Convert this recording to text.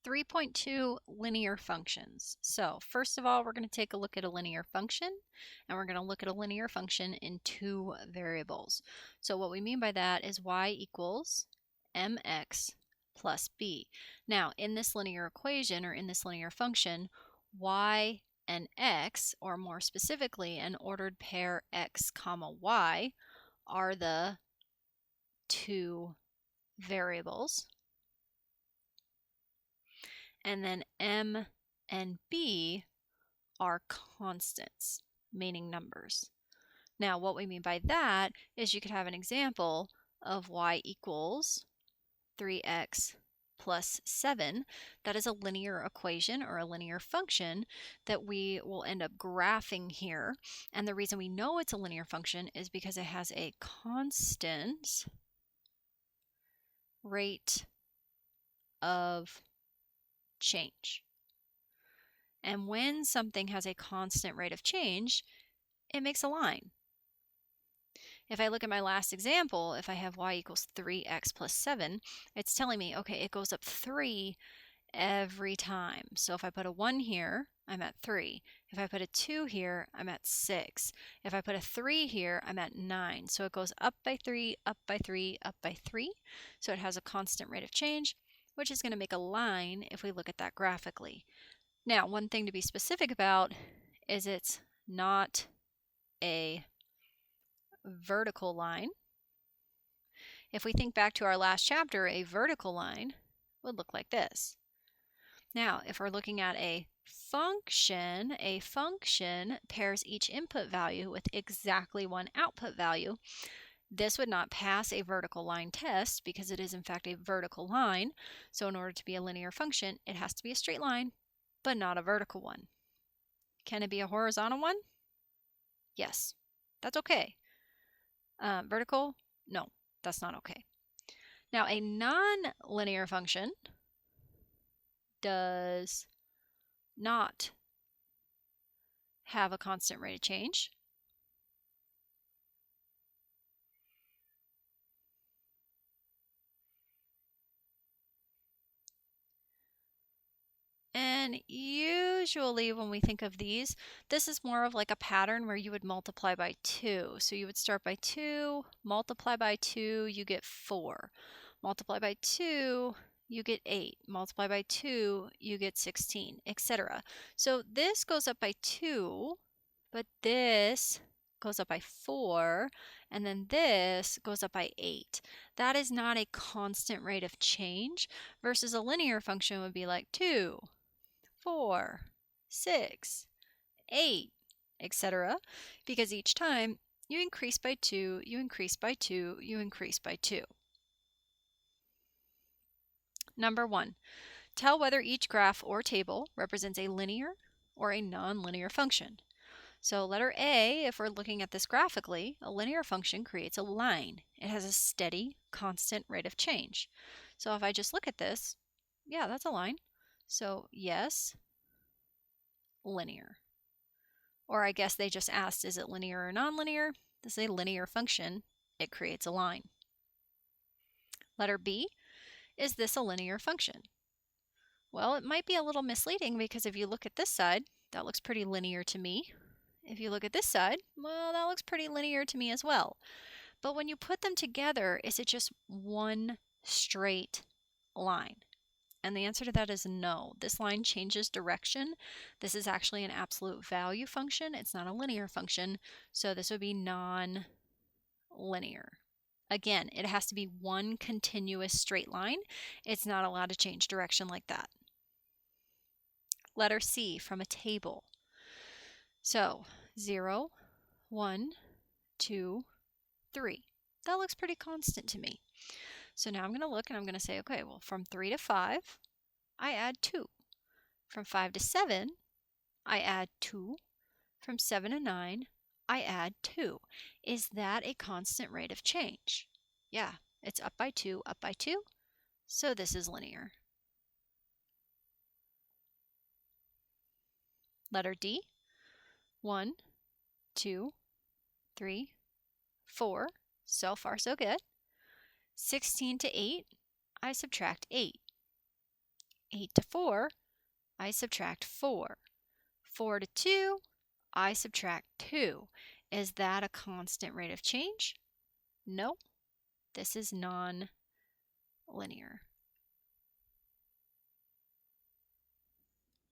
3.2 linear functions. So first of all, we're going to take a look at a linear function, and we're going to look at a linear function in two variables. So what we mean by that is y equals mx plus b. Now in this linear equation, or in this linear function, y and x, or more specifically an ordered pair x comma y, are the two variables. And then m and b are constants, meaning numbers. Now, what we mean by that is you could have an example of y equals 3x plus 7. That is a linear equation or a linear function that we will end up graphing here. And the reason we know it's a linear function is because it has a constant rate of change. And when something has a constant rate of change, it makes a line. If I look at my last example, if I have y equals 3x plus 7, it's telling me, okay, it goes up 3 every time. So if I put a 1 here, I'm at 3. If I put a 2 here, I'm at 6. If I put a 3 here, I'm at 9. So it goes up by 3, up by 3, up by 3. So it has a constant rate of change, which is going to make a line if we look at that graphically. Now, one thing to be specific about is it's not a vertical line. If we think back to our last chapter, a vertical line would look like this. Now, if we're looking at a function pairs each input value with exactly one output value. This would not pass a vertical line test because it is in fact a vertical line. So in order to be a linear function, it has to be a straight line, but not a vertical one. Can it be a horizontal one? Yes, that's okay. Vertical? No, that's not okay. Now, a non-linear function does not have a constant rate of change. And usually when we think of these, this is more of like a pattern where you would multiply by 2. So you would start by 2, multiply by 2, you get 4. Multiply by 2, you get 8. Multiply by 2, you get 16, etc. So this goes up by 2, but this goes up by 4, and then this goes up by 8. That is not a constant rate of change, versus a linear function would be like 2, 4, 6, 8, etc. Because each time you increase by 2, you increase by 2, you increase by 2. Number 1, tell whether each graph or table represents a linear or a non-linear function. So letter A, if we're looking at this graphically, a linear function creates a line. It has a steady, constant rate of change. So if I just look at this, yeah, that's a line. So yes, linear. Or I guess they just asked, is it linear or nonlinear? This is a linear function. It creates a line. Letter B, is this a linear function? Well, it might be a little misleading because if you look at this side, that looks pretty linear to me. If you look at this side, well, that looks pretty linear to me as well. But when you put them together, is it just one straight line? And the answer to that is no. This line changes direction. This is actually an absolute value function. It's not a linear function, so this would be non-linear. Again, it has to be one continuous straight line. It's not allowed to change direction like that. Letter C, from a table. So 0, 1, 2, 3. That looks pretty constant to me. So now I'm going to look and I'm going to say, okay, well, from 3 to 5, I add 2. From 5 to 7, I add 2. From 7 to 9, I add 2. Is that a constant rate of change? Yeah, it's up by 2, up by 2. So this is linear. Letter D, 1, 2, 3, 4. So far, so good. 16 to 8, I subtract 8. 8 to 4, I subtract 4. 4 to 2, I subtract 2. Is that a constant rate of change? No, this is non-linear.